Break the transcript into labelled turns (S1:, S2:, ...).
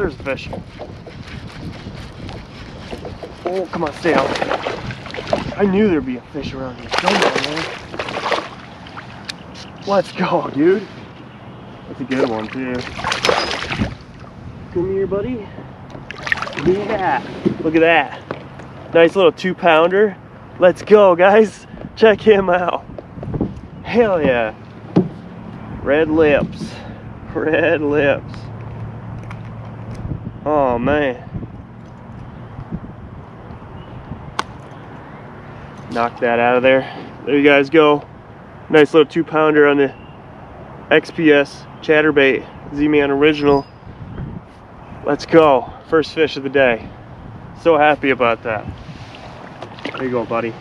S1: there's a fish. Oh, come on, stay out. I knew there'd be a fish around here. Come on, man. Let's go, dude. That's a good one, too. Come here, buddy. Yeah, look at that. Nice little 2-pounder. Let's go, guys. Check him out. Hell yeah. Red lips. Red lips. Oh, man. Knock that out of there. There you guys go. Nice little 2-pounder on the XPS Chatterbait Z-Man Original. Let's go. First fish of the day. So happy about that. There you go, buddy.